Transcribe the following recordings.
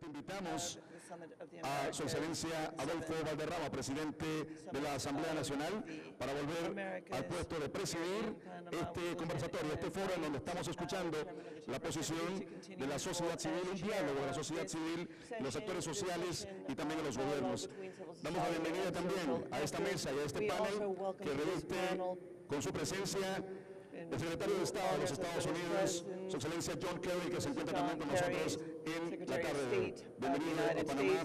Inmediatamente invitamos a Su Excelencia Adolfo Valderrama, presidente de la Asamblea Nacional, para volver al puesto de presidir este conversatorio, este foro en donde estamos escuchando la posición de la sociedad civil, un diálogo de la sociedad civil, los sectores sociales y también de los gobiernos. Damos la bienvenida también a esta mesa y a este panel que reviste con su presencia el secretario de Estado de los Estados Unidos, Su Excelencia John Kerry, que se encuentra también con nosotros en la tarde de hoy. Bienvenido a Panamá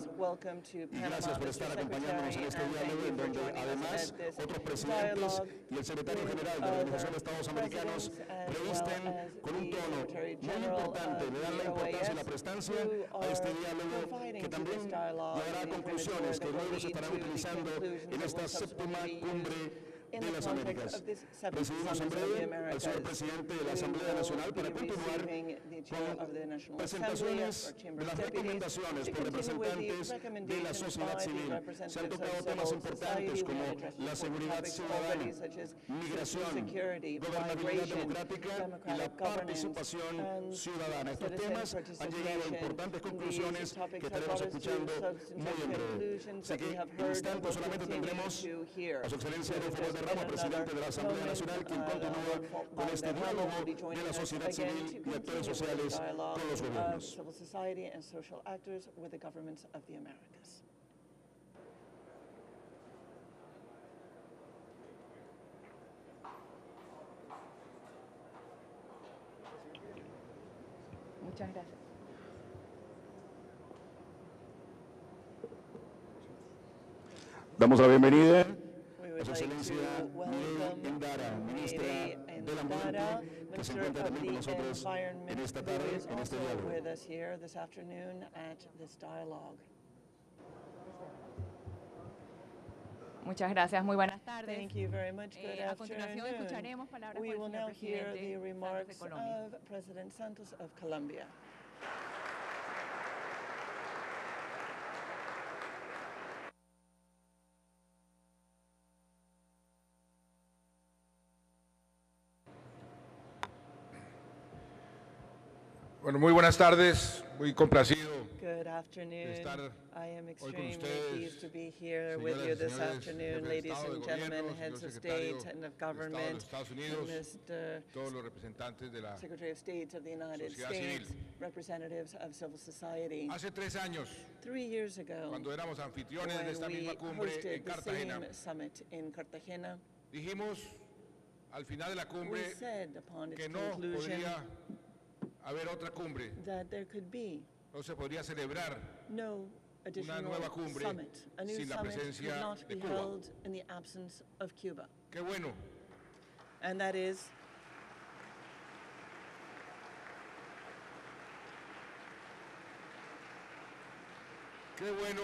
y gracias por estar acompañándonos en este diálogo en donde además otros presidentes y el secretario general de la Organización de Estados Americanos revisten con un tono muy importante, le dan la importancia y la prestancia a este diálogo que también llevará a conclusiones que luego se estarán utilizando en esta séptima cumbre de las Américas. Recibimos en breve al señor presidente de la Asamblea Nacional para continuar con presentaciones de las recomendaciones por representantes de la sociedad civil. Se han tocado temas importantes como la seguridad ciudadana, migración, gobernabilidad democrática y la participación ciudadana. Estos temas han llegado a importantes conclusiones que estaremos escuchando muy en breve. Así que en instantes solamente tendremos a Su Excelencia Adolfo Valderrama, presidente de la Asamblea Nacional, quien continúa con este diálogo de la sociedad civil y actores sociales con los gobiernos. Muchas gracias. Damos la bienvenida a Su Excelencia Miguel Indara, ministra del Ambiente, que se encuentra también con nosotros en esta tarde, en este diálogo. Muchas gracias, muy buenas tardes. Thank you very much. Good A continuación afternoon. escucharemos palabras We del will señor now hear presidente the Santos de remarks Colombia. of President Santos of Colombia. Bueno, muy buenas tardes, muy complacido Good afternoon. estar I am hoy con extremely ustedes, pleased to be here with you señoras y this señores, afternoon, jefes de ladies Estado, and de gentlemen, gobierno, heads señor of secretario state and of de Estado de government, los Estados and Unidos, Mr. todos los representantes de la... Secretary of State of the United Sociedad States, civil. representatives of civil society. Hace 3 años, 3 years ago, cuando éramos anfitriones de esta when we misma cumbre en hosted the Cartagena, same summit in Cartagena, dijimos al final de la we cumbre said upon its que no conclusion podría haber otra cumbre, that there could be no se podría celebrar no additional nueva cumbre summit. A new sin la summit presencia could not de be Cuba. held in the absence of Cuba. Qué bueno, And that is qué bueno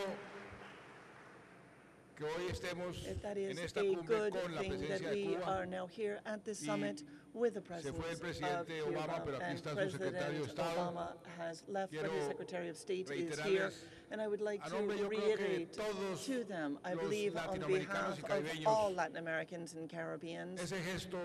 que hoy estemos that en is esta a cumbre good con la thing that presencia de we Cuba. are now here at this Y summit with the se fue el presence of presidente Obama, Cuba. pero aquí And está su secretario de President Estado. Obama has left, but his Quiero Secretary of State is here. reiterarles, And I would like a to nombre, yo creo que reiterate todos to them, I los believe on latinoamericanos behalf y of caribeños, all Latin Americans and Caribbeans, ese gesto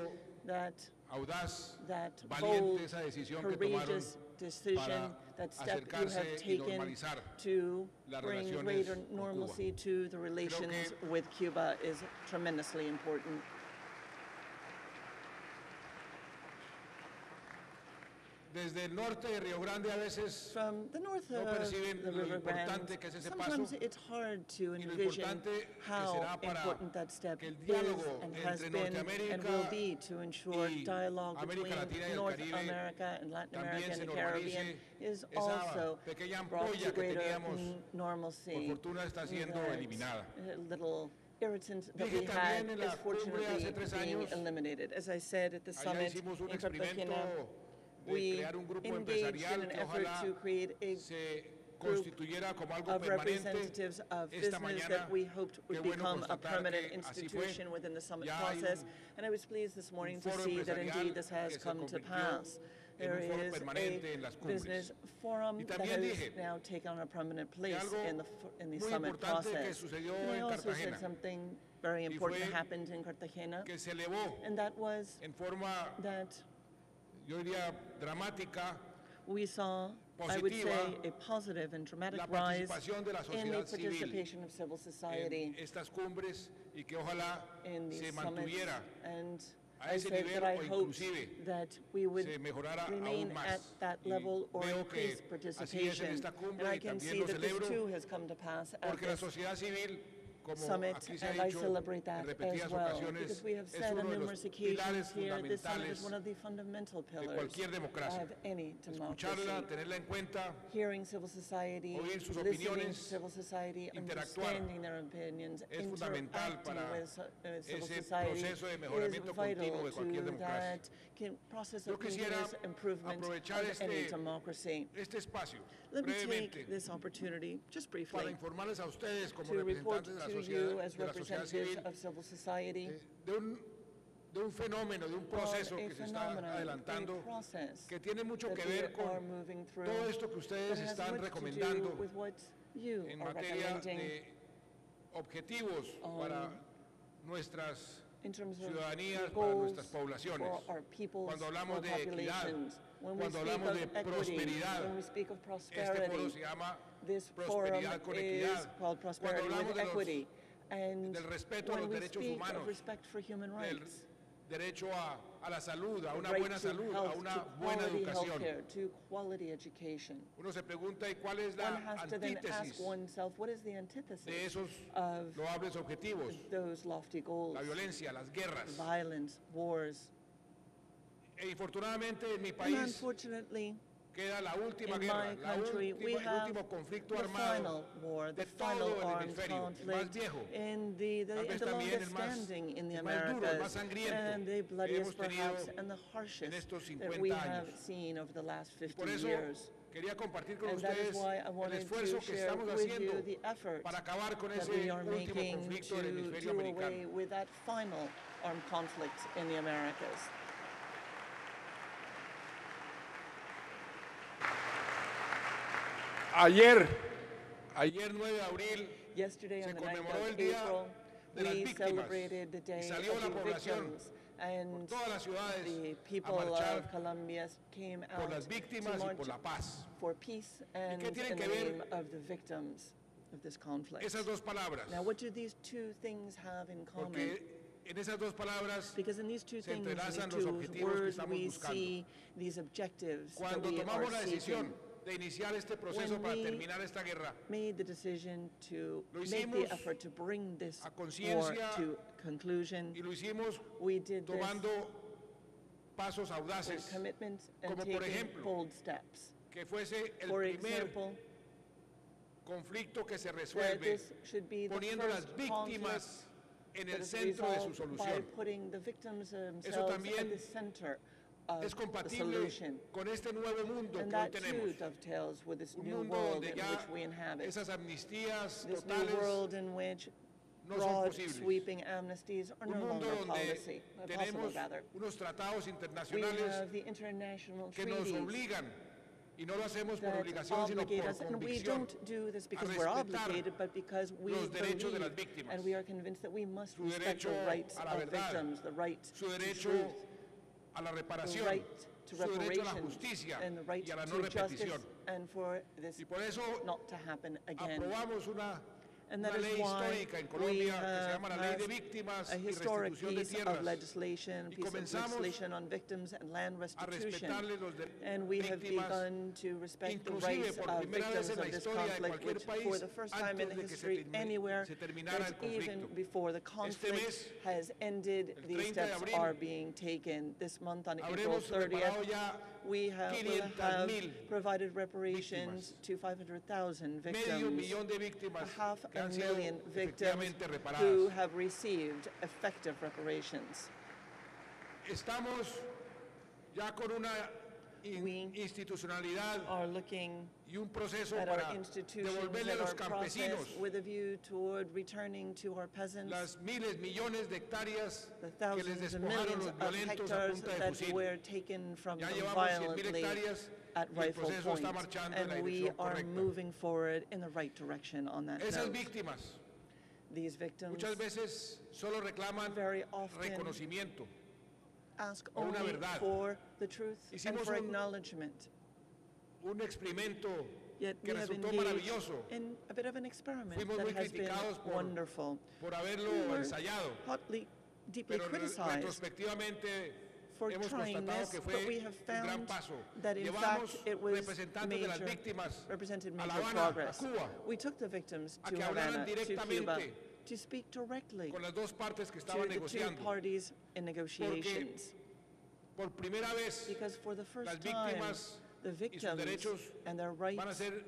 that audaz, bold, valiente, esa decisión que tomaron courageous decision, that step you have acercarse y taken normalizar to las bring relaciones greater con normalcy to the relations que with Cuba is tremendously important. desde el norte de Río Grande a veces From the north no of perciben the lo River Grande, importante que es ese sometimes paso it's hard to y lo envision importante que how será para important that step que el is diálogo and has entre been and Norteamérica will be to ensure y dialogue América between Latina y el North Caribe America and Latin también America se and the Caribbean normalice is esa also pequeña brought ampolla to que greater teníamos, normalcy. por fortuna está siendo that, eliminada. Little irritant that Dije we had también en la is cumbre hace fortunately 3 being años, eliminated. As I said at the allá summit hicimos un in experimento Cartagena, de we crear un grupo engaged in empresarial an que effort ojalá to create a se group constituyera como algo of permanente representatives of esta business mañana. that we hoped would Qué bueno become a constatar permanent que así fue. institution within the summit Ya hay process. And I was pleased this morning to foro see that empresarial indeed this has que se come to convirtió pass. en There un foro is permanente en a las cumbres. business forum Y that también has dije now taken on a permanent place algo in the muy summit importante que process. sucedió And I en also said Cartagena, something very y important fue happened in Cartagena, que se elevó and that was en forma, that yo diría, dramática we saw I would positiva say, a positive and dramatic la rise participación de la in the sociedad civil participation of civil society en estas cumbres y que ojalá in se these summits. mantuviera And a I ese said nivel that I o hoped inclusive that we would se mejorara remain aún más. at that Y level or veo que increase así es en participation. esta And cumbre I y can también see lo that this celebro too has come to pass at porque la this sociedad civil, como summit, aquí se ha and I dicho celebrate en that repetidas as well, ocasiones, because we have es said uno on de los numerous occasions pilares here, this summit fundamentales is one of the fundamental de pillars cualquier democracia. of any democracy. Escucharla, tenerla en cuenta, Hearing civil society, oír sus listening to opiniones, civil society, interactuar, understanding their opinions, es fundamental interacting para with civil ese society proceso de is mejoramiento continuo vital de cualquier to democracia. that process Yo of quisiera continuous improvement aprovechar of any democracy. este espacio Let me brevemente take this opportunity, just para briefly, informarles a ustedes como to report representantes de la to you sociedad, as de la sociedad representatives civil of civil society de un fenómeno, de un proceso of a que se está phenomenon, a adelantando, process que tiene mucho that que we ver con are moving through todo esto que ustedes that has están much to recomendando do with what you en are materia recommending de objetivos para nuestras in terms of ciudadanías, para goals nuestras poblaciones. for our peoples, Cuando for hablamos our de equidad, populations. When we cuando speak hablamos of de equity, prosperidad, when we speak of este foro prosperity, se llama this forum Prosperidad con is Equidad. called Prosperity Cuando hablamos with de los- Equity. And del respeto a when los we derechos speak humanos, of respect for human del rights, derecho a la salud, a una right buena to salud, health, a una to buena quality educación. healthcare, to quality education. Uno se pregunta, ¿y cuál es One la has to then ask antítesis oneself, what is the de antithesis esos of loables objetivos? those lofty goals? La violencia, las guerras. Violence, wars. E infortunadamente en mi And país unfortunately, queda la última in guerra, my country, we el have último conflicto the armado final war, the de final todo el armed hemisferio, el más conflict viejo, in the tal vez también longest el más- standing in the el más duro, el Americas, más sangriento and the que bloodiest hemos tenido perhaps, and the en harshest estos that 50 we have años. seen over the last Y 50 por eso years. quería compartir con And that is ustedes why I el wanted esfuerzo to que share estamos with haciendo you the effort para acabar con that ese we are último making conflicto del to hemisferio do away americano. with that final armed conflict in the Americas. Ayer 9 de abril, Yesterday, se on the 9th conmemoró el of Día April, de las we Víctimas celebrated the y Day salió of la the población Victims, and todas las ciudades the a people marchar of Colombia came por out las to víctimas y march por la paz. for peace and qué tienen in the que ver name of the victims of this conflict. Esas dos palabras, Now, what do these two things have in common? porque en esas dos palabras, Because in these two se things, in these entrelazan los two objetivos que words, estamos we buscando. see these objectives that cuando we are tomamos la seeking. decisión de iniciar este proceso When para we terminar esta guerra, made the decision to Lo make hicimos the effort to bring this a war conciencia to conclusion. y lo hicimos We did this tomando pasos with audaces, commitment and como por taking ejemplo, bold steps. que fuese el For primer example, conflicto que se that resuelve this should be the poniendo las first conflict víctimas en that el is centro de su resolved by solución. putting the victims themselves también at the center of Es the compatible solution. con este nuevo mundo And que hoy that too tenemos, dovetails with this un new mundo world donde in ya which we inhabit. esas amnistías This new totales, world in which no son broad, posibles. sweeping amnesties are un no mundo longer donde possible, tenemos rather. unos tratados We internacionales have the international que nos treaties obligan, y no lo hacemos por that obligación, sino obligate por us, and we convicción, don't do this because we're respetar obligated, but because we los derechos de las believe víctimas, and we are convinced that we must su respect the derecho rights a la of verdad, victims, the right su to derecho truth, a la the reparación, right to su derecho a la reparations, justicia and the right y a la no to justice, repetición. and for this Y por eso not to happen again. aprobamos una And that ley is why histórica en we Colombia que se have llama la Ley de passed Víctimas a y historic Restitución de piece of Tierras, legislation, y piece of comenzamos legislation on victims and land a restitution. respetarle los derechos And we have víctimas, begun to respect the inclusive rights por of primera vez victims en la of this historia de conflict, cualquier which país, for the first time in antes de que history anywhere, se terminara that el even conflicto. before the conflict mes, has ended, el these 30 de steps abril, are being taken. This month on April habremos 30th, reparado ya we will 500,000 provided reparations to 500,000 medio victims. millón de víctimas Half que a han sido million victims efectivamente who reparadas. have received effective reparations. Estamos ya con una We institucionalidad are looking y un proceso at our para institutions devolverle a and los our process campesinos with a view toward returning to our peasants las miles, millones de hectáreas the que les thousands and despojaron millions los of violentos a hectares punta de that fusil. were taken from Ya them llevamos 100,000 violently hectáreas at y el rightful proceso está point, marchando en la and we dirección are correcta. moving forward in the right direction on that Esas note. víctimas These victims muchas veces solo reclaman very often reconocimiento. ask o una only verdad. for the truth and Hicimos for un- acknowledgement. un experimento Yet que we have resultó engaged maravilloso. in a bit of an experiment Fuimos that muy has been criticados wonderful. por haberlo We were ensayado, deeply pero criticized retrospectivamente for hemos trying constatado this, que but fue we have un gran found paso. that in Llevamos fact it was representantes de las víctimas represented a La major Habana, a progress. Cuba, We took the victims a to que hablaran Havana, to Cuba, directamente to speak directly con las dos partes que to estaban the two negociando. parties in negotiations. Por primera vez, Because for the las first time, víctimas the y sus victims derechos and their van a rights ser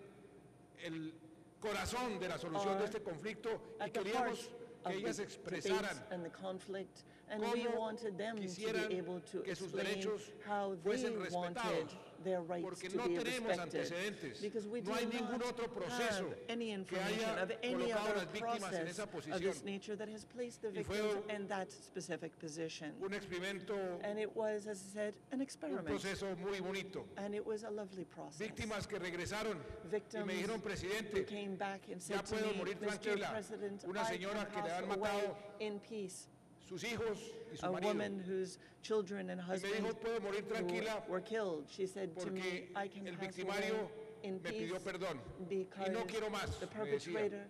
el corazón de la solución de este conflicto y at the heart queríamos of que ellas the expresaran debates and the conflict, and we cómo wanted them to quisieran be able to que sus explain derechos how they fuesen wanted respetados, their rights porque to no be tenemos respected. antecedentes, Because we no do hay ningún not otro proceso have any que information haya of any colocado a other las víctimas en process esa of posición. this nature that has placed the Y fue victims in that specific position. Un experimento, And it was, as I said, an un experiment. proceso muy bonito. And it was a lovely process. Víctimas que regresaron y Victims me dijeron, who presidente, came back and ya said to puedo me, morir Mr. tranquila. President, Una I señora can que le pass han away matado in peace. sus hijos y su A marido. woman whose children and Y me husband dijo, puedo morir tranquila were killed. She said to me, porque I can el pass victimario away in me peace pidió perdón. because Y no quiero más, the me decía, perpetrator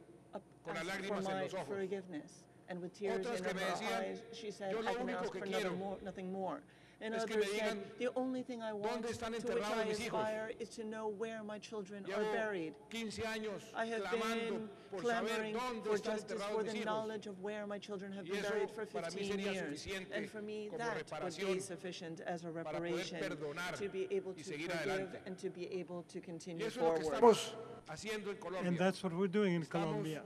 con las asked for lágrimas en my los ojos. forgiveness. And with tears Otras in que me her decían, eyes, she said, yo lo I can único ask que for quiero nothing more. And es que others me said, digan, the only thing I want, ¿dónde están to which enterrados I mis hijos? aspire, is to know where my children are Llevo buried. 15 años I have clamando been por saber clamoring dónde for están justice enterrados for mis the hijos. knowledge of where my children have Y been eso buried for para mí 15 sería years. suficiente And for me, como that would reparación be sufficient as a para poder reparation perdonar to be able y to seguir forgive adelante. and to be able to Y continue eso es lo que forward. estamos haciendo en Colombia. And that's what we're doing in Estamos Colombia.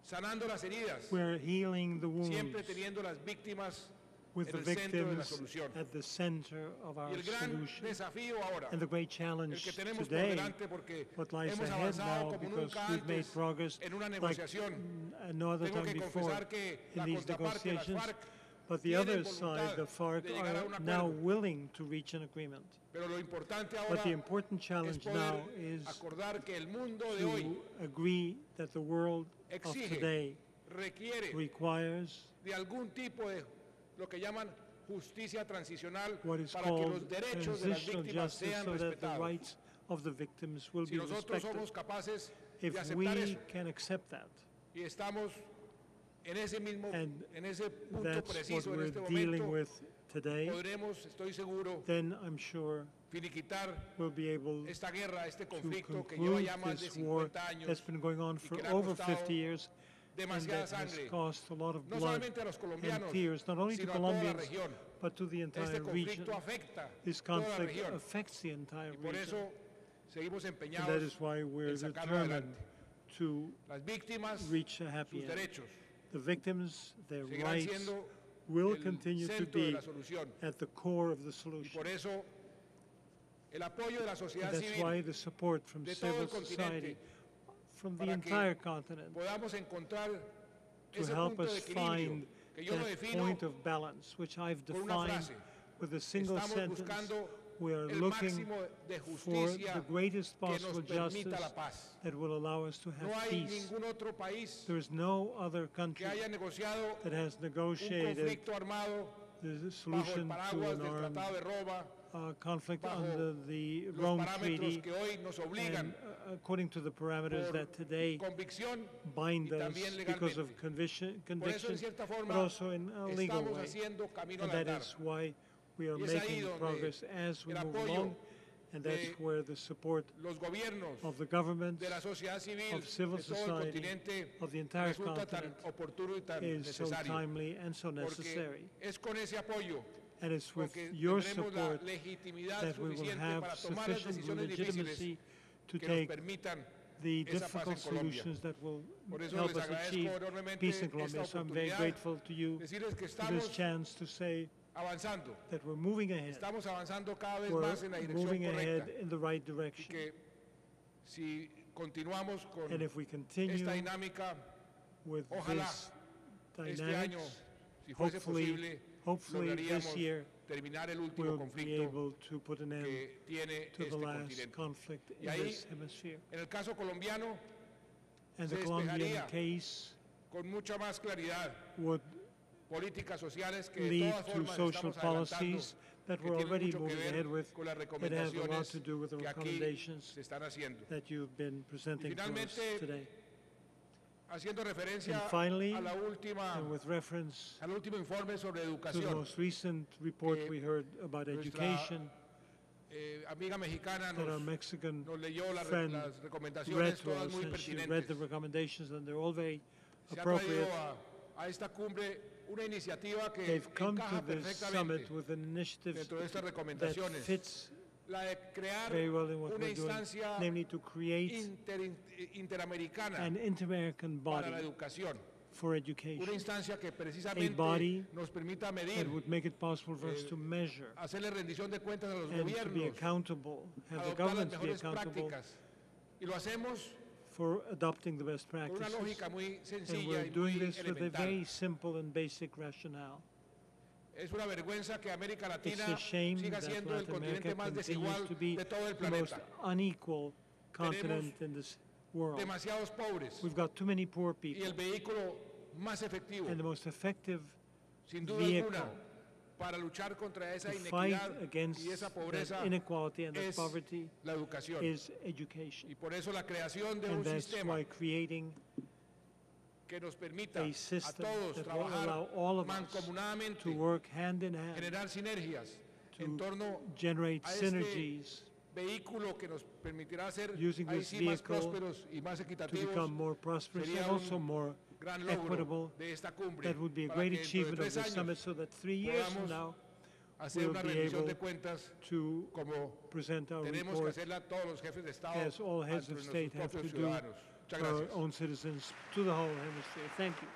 sanando las heridas, We're healing the wounds siempre teniendo las víctimas with en the el centro de la victims solución. at the center of Y our el gran solution. desafío ahora, And the great el challenge que tenemos por today, delante, porque what lies hemos ahead avanzado now, como because nunca we've made antes progress en una like negociación. no other Tengo time que before confesar que in la these contraparte, las negotiations. FARC, But the tienen other side, voluntad the FARC, de llegar a un are now acuerdo. willing to reach an agreement. Pero lo importante ahora But the important es challenge poder now is acordar que el mundo de hoy to agree that the world of exige, today requiere requires de algún tipo de lo que llaman justicia transicional what is para que los called derechos de las transitional víctimas justice sean so that the respetados. rights of the victims will Si be nosotros respected. somos capaces If de we aceptar eso can accept that, y estamos en ese mismo, and en ese punto that's what preciso en we're este dealing momento, with today, podremos, estoy seguro, then I'm sure finiquitar we'll be able esta guerra, este to conflicto que lleva conclude ya más de this war 50 años that's been going on y for que le ha over costado 50 years and demasiada that has sangre, cost a lot of no blood solamente a los and colombianos, tears, not only to sino a toda la Colombians, región. but to the entire Este region. conflicto afecta This toda la conflict región affects the entire y por region. eso seguimos And empeñados that is why we're en sacarlo determined adelante. to Las víctimas, reach a happy sus end. derechos, The victims, their seguirán rights, siendo will el continue to centro de be la solución. at the core of the Y solution. por eso el apoyo de la And sociedad that's civil why the support from de todo civil el continente society, from the para que entire continent, podamos encontrar to ese help punto de us equilibrio find que yo lo that defino point of balance, which I've con una defined frase. with a single Estamos sentence. buscando We are el looking máximo de for justicia the greatest que nos possible permita justice la paz. that will allow us to No have hay peace. ningún otro país There is no other que country haya negociado that has un negotiated conflicto armado the bajo el solution to paraguas an del armed Tratado de Roma, conflict bajo under the los Rome parámetros Treaty que hoy nos obligan and according to the parameters por that today convicción bind y us también because of legalmente. Por eso, en conviction, cierta but forma, also in a legal estamos way. haciendo camino And al that andar. is why we are Y es ahí making donde progress as we el move apoyo along, and that's de where the support Los gobiernos of the governments de la sociedad civil of civil de todo el society continente of the entire resulta tan continent oportuno y tan is so necesario. timely and so Porque necessary. es con ese apoyo And it's with porque your tendremos la support legitimidad that we will suficiente have para tomar las sufficient decisiones difíciles legitimacy to que nos take permitan the esa paz en difficult Colombia. solutions that will Por eso help les us achieve agradezco enormemente peace in esta Colombia. So I'm very oportunidad, grateful to you decirles que for this estamos chance to say avanzando, that we're moving ahead. estamos avanzando cada vez We're más en la dirección moving ahead correcta in the right y direction. que si continuamos con And if we continue esta dinámica, with ojalá this este año, dynamics, si fuese hopefully posible, this lograríamos year terminar el último we'll be conflicto able to put an end que tiene to the este last continente. conflict Y in ahí, this hemisphere. en el caso colombiano, And se the Colombian despejaría case con mucha más claridad would políticas sociales que de lead todas to formas social estamos adelantando policies that que we're tienen already mucho que moving ver ahead with, con las that have a lot recomendaciones to do with the que aquí recommendations se están haciendo. that you've been presenting to us Finalmente, today. Haciendo referencia And finally, a la última, and with reference al último informe sobre to the educación, most recent report que we heard about nuestra education, amiga mexicana that our nos Mexican leyó friend las read recomendaciones, to todas us, muy and she read pertinentes. the recommendations, and they're all very Se ha appropriate. traído a esta cumbre una iniciativa que They've come to encaja this perfectamente summit with an initiative dentro de estas that recomendaciones. fits La de crear very well in what una we're doing, instancia namely to create interamericana an inter-American para la body educación. for Una education instancia que body precisamente nos permita medir, that would make it possible for us to measure hacerle rendición de cuentas a los and to be gobiernos, accountable, have the adoptar las government be mejores accountable prácticas. Y lo hacemos for adopting the best con una practices. lógica muy And sencilla we're y doing muy this with a elemental. very simple and basic rationale. Es una vergüenza que América It's Latina a shame siga that siendo el Latin continente America más continues desigual to be de todo el the most planeta. unequal continent in this world. Demasiados pobres We've got too many poor y people, el vehículo más efectivo, and the most effective sin duda vehicle alguna, para luchar contra esa to fight inequidad against y esa pobreza that inequality and that es poverty la educación. is education. Y por eso la creación de And un that's sistema why creating que nos permita a a system todos that will allow trabajar all of us mancomunadamente, to work hand in hand generar sinergias en to torno generate a este synergies vehículo que nos permitirá ser using ahí this sí más vehicle prósperos y más to equitativos. become more prosperous Sería and also more gran equitable. logro de esta cumbre That would be a para great que dentro de achievement of 3 the años summit, so that 3 years from podamos now hacer we'll una be rendición able de cuentas to como present our tenemos que report hacerla todos los jefes de Estado as all heads ante of nuestros state have to propios do ciudadanos. Muchas for our gracias. own citizens to the whole hemisphere. Thank you.